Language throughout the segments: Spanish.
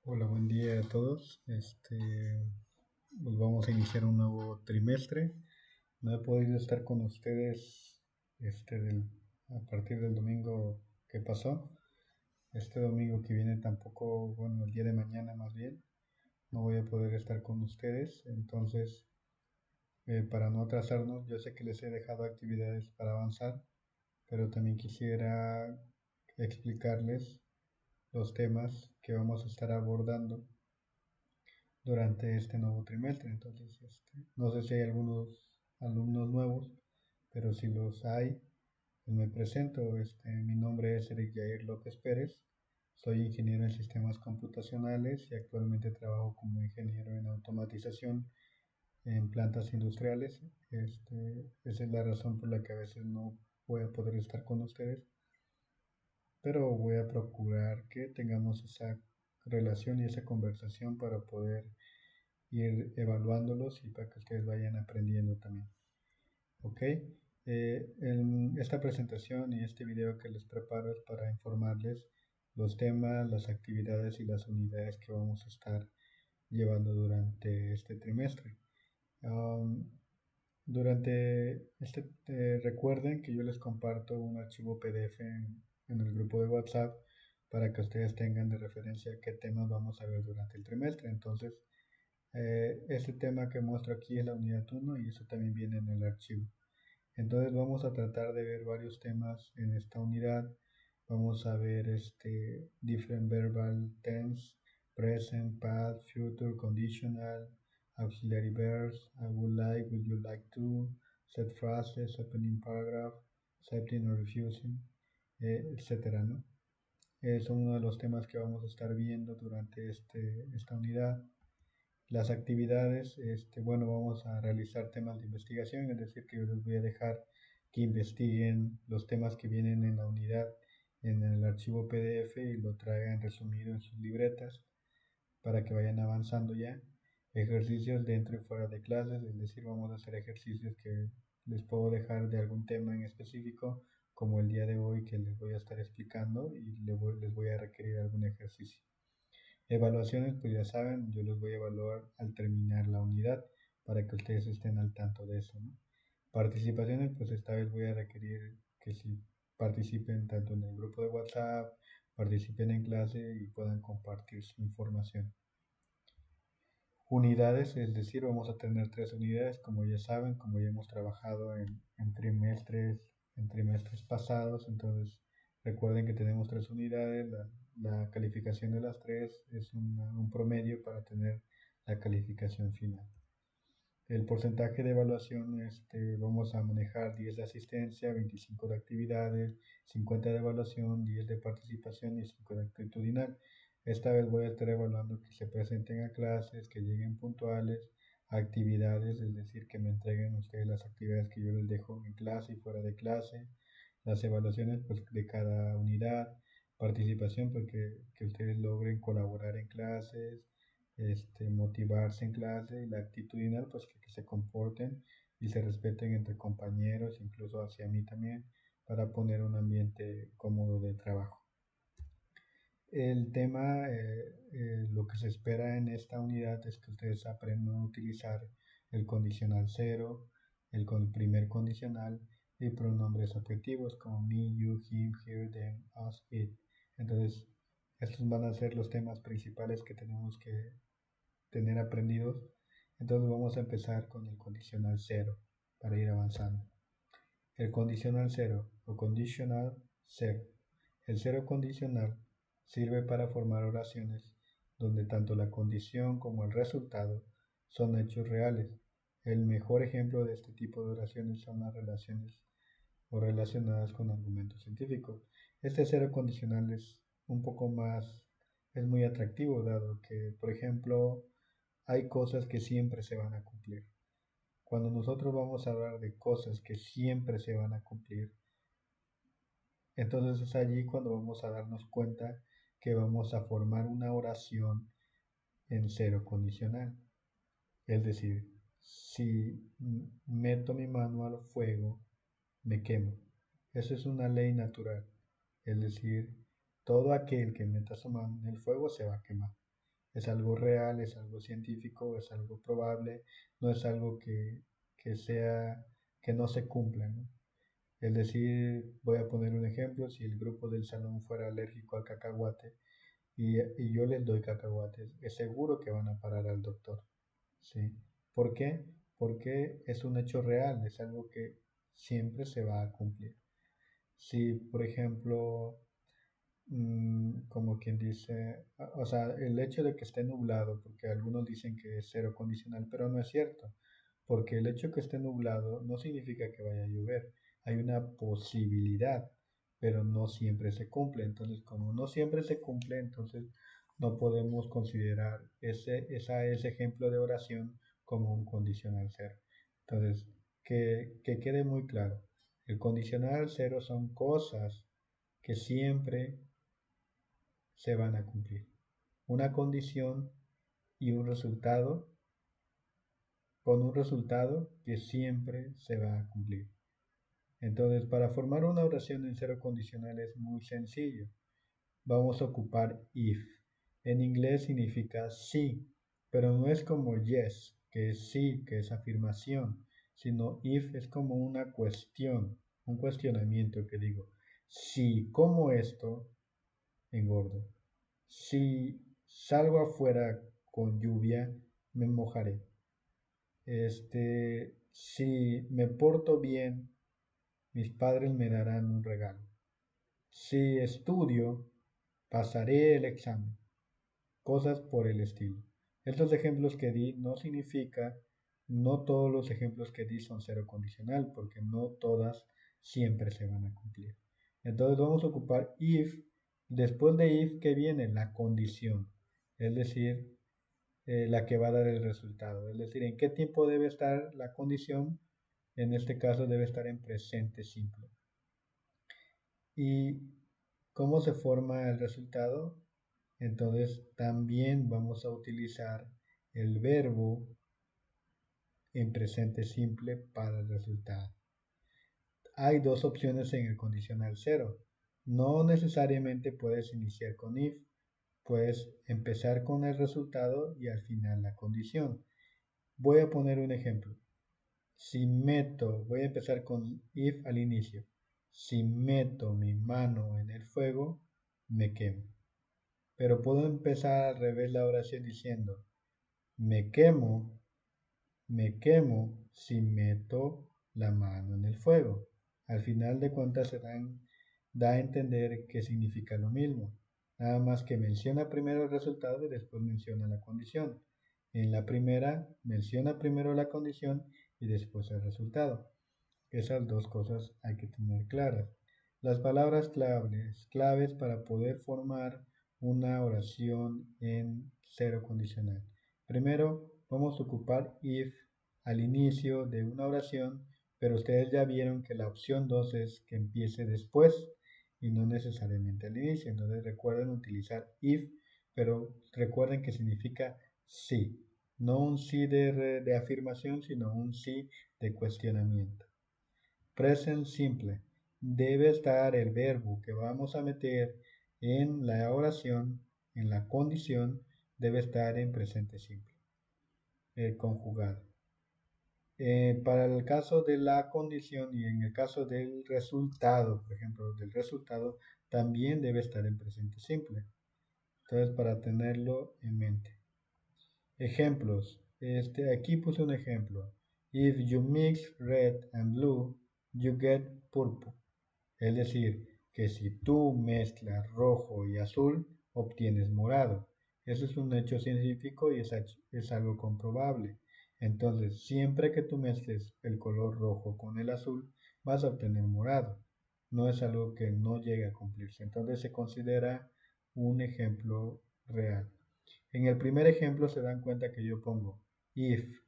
Hola, buen día a todos. Pues vamos a iniciar un nuevo trimestre. No he podido estar con ustedes a partir del domingo que pasó. Este domingo que viene tampoco, bueno, el día de mañana más bien, no voy a poder estar con ustedes. Entonces, para no atrasarnos, yo sé que les he dejado actividades para avanzar, pero también quisiera explicarles los temas que vamos a estar abordando durante este nuevo trimestre. Entonces, no sé si hay algunos alumnos nuevos, pero si los hay, pues me presento. Mi nombre es Eric Jair López Pérez. Soy ingeniero en sistemas computacionales y actualmente trabajo como ingeniero en automatización en plantas industriales. Esa es la razón por la que a veces no voy a poder estar con ustedes, pero voy a procurar que tengamos esa relación y esa conversación para poder ir evaluándolos y para que ustedes vayan aprendiendo también. Ok, en esta presentación y este video que les preparo es para informarles los temas, las actividades y las unidades que vamos a estar llevando durante este trimestre. Um, Recuerden que yo les comparto un archivo PDF en el grupo de WhatsApp para que ustedes tengan de referencia qué temas vamos a ver durante el trimestre. Entonces, este tema que muestro aquí es la unidad 1 y eso también viene en el archivo. Entonces vamos a tratar de ver varios temas en esta unidad. Vamos a ver different verbal tense, present, past, future, conditional, auxiliary verbs, I would like, would you like to, set phrases, opening paragraph, accepting or refusing, etcétera, ¿no? Son uno de los temas que vamos a estar viendo durante esta unidad. Las actividades, bueno, vamos a realizar temas de investigación, es decir, que yo les voy a dejar que investiguen los temas que vienen en la unidad en el archivo PDF y lo traigan resumido en sus libretas para que vayan avanzando ya. Ejercicios dentro y fuera de clases, es decir, vamos a hacer ejercicios que les puedo dejar de algún tema en específico, como el día de hoy que les voy a estar explicando y les voy a requerir algún ejercicio. Evaluaciones, pues ya saben, yo los voy a evaluar al terminar la unidad para que ustedes estén al tanto de eso, ¿no? Participaciones, pues esta vez voy a requerir que si participen tanto en el grupo de WhatsApp, participen en clase y puedan compartir su información. Unidades, es decir, vamos a tener 3 unidades, como ya saben, como ya hemos trabajado en trimestres pasados, entonces recuerden que tenemos 3 unidades, la calificación de las tres es un promedio para tener la calificación final. El porcentaje de evaluación, vamos a manejar 10 de asistencia, 25 de actividades, 50 de evaluación, 10 de participación y 5 de actitudinal. Esta vez voy a estar evaluando que se presenten a clases, que lleguen puntuales, actividades, es decir, que me entreguen ustedes las actividades que yo les dejo en clase y fuera de clase, las evaluaciones pues, de cada unidad, participación porque que ustedes logren colaborar en clases, motivarse en clase y la actitudinal, pues que se comporten y se respeten entre compañeros, incluso hacia mí también, para poner un ambiente cómodo de trabajo. El tema, lo que se espera en esta unidad es que ustedes aprendan a utilizar el condicional cero, primer condicional y pronombres objetivos como me, you, him, her, them, us, it. Entonces, estos van a ser los temas principales que tenemos que tener aprendidos. Entonces vamos a empezar con el condicional cero para ir avanzando. El condicional cero o conditional cero. El cero condicional sirve para formar oraciones donde tanto la condición como el resultado son hechos reales. El mejor ejemplo de este tipo de oraciones son las relaciones o relacionadas con argumentos científicos. Este cero condicional es muy atractivo dado que, por ejemplo, hay cosas que siempre se van a cumplir. Cuando nosotros vamos a hablar de cosas que siempre se van a cumplir, entonces es allí cuando vamos a darnos cuenta que vamos a formar una oración en cero condicional. Es decir, si meto mi mano al fuego, me quemo. Eso es una ley natural. Es decir, todo aquel que meta su mano en el fuego se va a quemar. es algo real, es algo científico, es algo probable, no es algo que sea, que no se cumpla, ¿no? Es decir, voy a poner un ejemplo, si el grupo del salón fuera alérgico al cacahuate y yo les doy cacahuates, es seguro que van a parar al doctor, ¿sí? ¿Por qué? Porque es un hecho real, es algo que siempre se va a cumplir. Si, por ejemplo, como quien dice, o sea, el hecho de que esté nublado, porque algunos dicen que es cero condicional, pero no es cierto, porque el hecho de que esté nublado no significa que vaya a llover, hay una posibilidad, pero no siempre se cumple, entonces como no siempre se cumple, entonces no podemos considerar ese ejemplo de oración como un condicional cero. Entonces, que quede muy claro, el condicional cero son cosas que siempre se van a cumplir. Una condición y un resultado con un resultado que siempre se va a cumplir. Entonces, para formar una oración en cero condicional es muy sencillo. Vamos a ocupar if. En inglés significa sí, pero no es como yes, que es sí, que es afirmación, sino if es como una cuestión, un cuestionamiento que digo, si como esto, engordo. Si salgo afuera con lluvia, me mojaré. Si me porto bien, mis padres me darán un regalo. Si estudio, pasaré el examen. Cosas por el estilo. Estos ejemplos que di no significa, no todos los ejemplos que di son cero condicional, porque no todas siempre se van a cumplir. Entonces vamos a ocupar if. Después de if, ¿qué viene? La condición. Es decir, la que va a dar el resultado. Es decir, en qué tiempo debe estar la condición. En este caso debe estar en presente simple. ¿Y cómo se forma el resultado? Entonces también vamos a utilizar el verbo en presente simple para el resultado. Hay dos opciones en el condicional cero. No necesariamente puedes iniciar con if, puedes empezar con el resultado y al final la condición. Voy a poner un ejemplo. Si meto, voy a empezar con if al inicio. Si meto mi mano en el fuego, me quemo. Pero puedo empezar al revés la oración diciendo, me quemo, me quemo si meto la mano en el fuego. Al final de cuentas da a entender que significa lo mismo. Nada más que menciona primero el resultado y después menciona la condición. En la primera menciona primero la condición y después el resultado. Esas dos cosas hay que tener claras. Las palabras claves para poder formar una oración en cero condicional. Primero, vamos a ocupar if al inicio de una oración, pero ustedes ya vieron que la opción 2 es que empiece después y no necesariamente al inicio. Entonces recuerden utilizar if, pero recuerden que significa sí. No un sí de afirmación, sino un sí de cuestionamiento. Present simple. Debe estar el verbo que vamos a meter en la oración, en la condición, debe estar en presente simple, conjugado. Para el caso de la condición y en el caso del resultado, por ejemplo, del resultado, también debe estar en presente simple. Entonces, para tenerlo en mente. Ejemplos. Aquí puse un ejemplo. If you mix red and blue, you get purple. Es decir, que si tú mezclas rojo y azul, obtienes morado. Eso es un hecho científico y es algo comprobable. Entonces, siempre que tú mezcles el color rojo con el azul, vas a obtener morado. No es algo que no llegue a cumplirse. Entonces, se considera un ejemplo real. En el primer ejemplo se dan cuenta que yo pongo if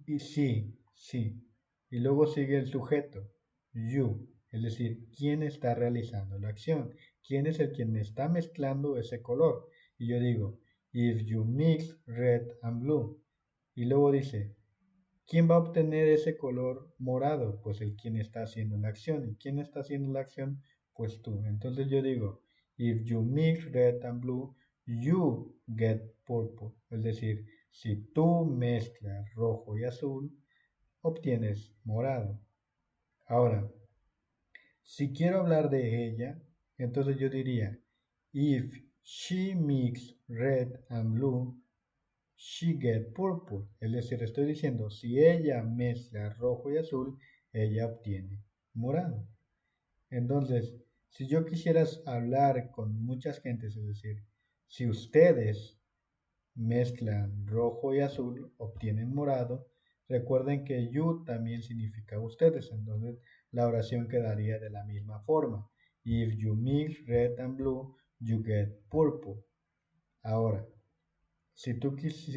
y sí, sí. Y luego sigue el sujeto, you, es decir, quién está realizando la acción, quién es el quien está mezclando ese color. Y yo digo, if you mix red and blue. Y luego dice, ¿quién va a obtener ese color morado? Pues el quien está haciendo la acción. ¿Y quién está haciendo la acción? Pues tú. Entonces yo digo, if you mix red and blue, you get purple. Es decir, si tú mezclas rojo y azul, obtienes morado. Ahora, si quiero hablar de ella, entonces yo diría, if she mix red and blue, she get purple. Es decir, estoy diciendo, si ella mezcla rojo y azul, ella obtiene morado. Entonces, si yo quisiera hablar con muchas gentes, es decir, si ustedes mezclan rojo y azul, obtienen morado, recuerden que you también significa ustedes, entonces la oración quedaría de la misma forma. If you mix red and blue, you get purple. Ahora, si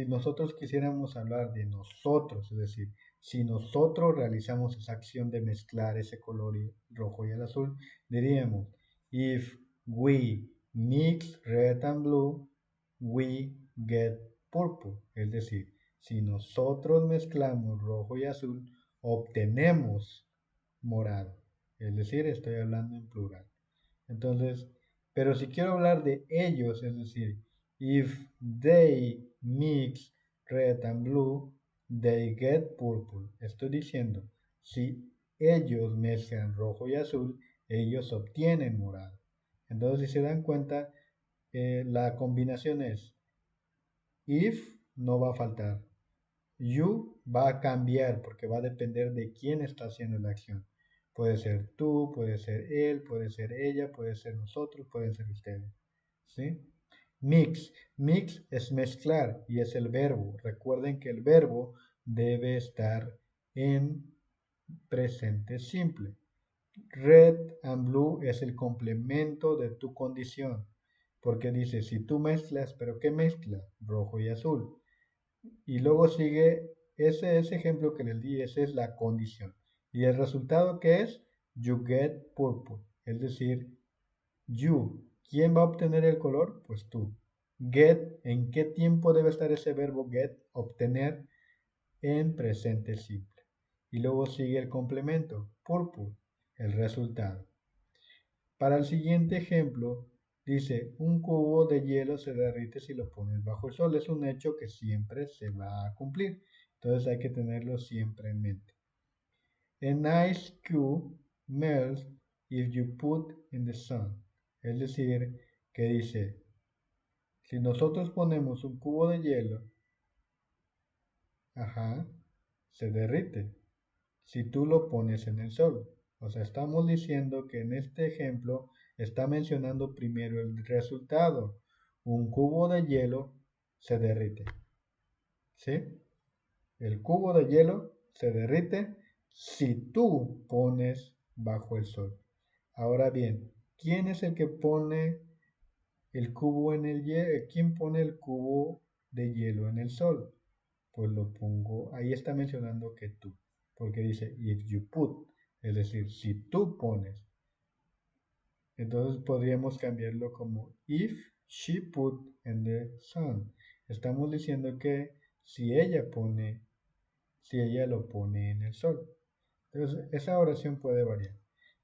nosotros quisiéramos hablar de nosotros, es decir, si nosotros realizamos esa acción de mezclar ese color rojo y el azul, diríamos, if we mix red and blue, we get purple. Es decir, si nosotros mezclamos rojo y azul, obtenemos morado. Es decir, estoy hablando en plural. Entonces, pero si quiero hablar de ellos, es decir, if they mix red and blue, they get purple. Estoy diciendo, si ellos mezclan rojo y azul, ellos obtienen morado. Entonces, si se dan cuenta, la combinación es if, no va a faltar. You va a cambiar porque va a depender de quién está haciendo la acción. Puede ser tú, puede ser él, puede ser ella, puede ser nosotros, pueden ser ustedes. ¿Sí? Mix. Mix es mezclar y es el verbo. Recuerden que el verbo debe estar en presente simple. Red and blue es el complemento de tu condición. Porque dice, si tú mezclas, ¿pero qué mezcla? Rojo y azul. Y luego sigue ese ejemplo que les di, esa es la condición. Y el resultado que es, you get purple. Es decir, you. ¿Quién va a obtener el color? Pues tú. Get, ¿en qué tiempo debe estar ese verbo get? Obtener en presente simple. Y luego sigue el complemento, purple, el resultado. Para el siguiente ejemplo, dice, un cubo de hielo se derrite si lo pones bajo el sol. Es un hecho que siempre se va a cumplir. Entonces hay que tenerlo siempre en mente. An ice cube melts if you put in the sun. Es decir, que dice, si nosotros ponemos un cubo de hielo, ajá, se derrite si tú lo pones en el sol. O sea, estamos diciendo que en este ejemplo está mencionando primero el resultado. Un cubo de hielo se derrite. ¿Sí? El cubo de hielo se derrite si tú pones bajo el sol. Ahora bien, ¿quién es el que pone el cubo en el hielo? ¿Quién pone el cubo de hielo en el sol? Pues lo pongo, ahí está mencionando que tú, porque dice if you put, es decir, si tú pones. Entonces podríamos cambiarlo como if she put in the sun. Estamos diciendo que si ella pone, si ella lo pone en el sol. Entonces esa oración puede variar.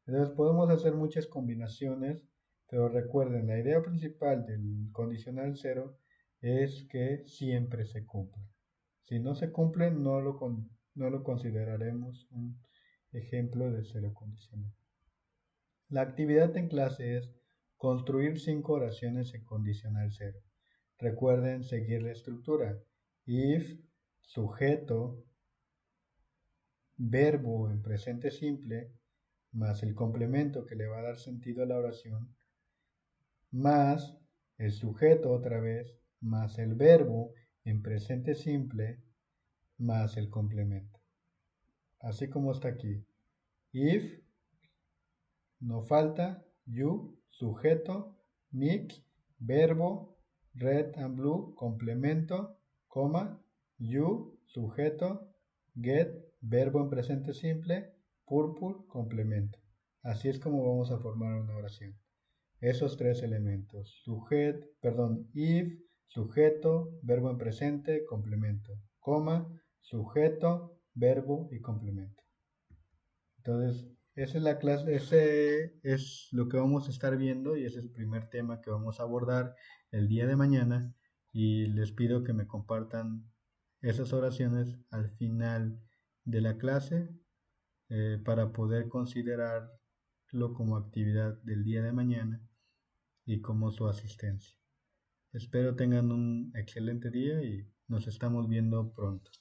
Entonces podemos hacer muchas combinaciones, pero recuerden, la idea principal del condicional cero es que siempre se cumpla. Si no se cumple, no lo consideraremos un ejemplo de cero condicional. La actividad en clase es construir 5 oraciones en condicional cero. Recuerden seguir la estructura. If, sujeto, verbo en presente simple, más el complemento que le va a dar sentido a la oración, más el sujeto otra vez, más el verbo en presente simple, más el complemento. Así como está aquí. If, no falta, you, sujeto, mix, verbo, red and blue, complemento, coma, you, sujeto, get, verbo en presente simple, purple, complemento. Así es como vamos a formar una oración. Esos tres elementos, if, sujeto, verbo en presente, complemento, coma, sujeto, verbo y complemento. Entonces, esa es la clase, ese es lo que vamos a estar viendo y ese es el primer tema que vamos a abordar el día de mañana y les pido que me compartan esas oraciones al final de la clase para poder considerarlo como actividad del día de mañana y como su asistencia. Espero tengan un excelente día y nos estamos viendo pronto.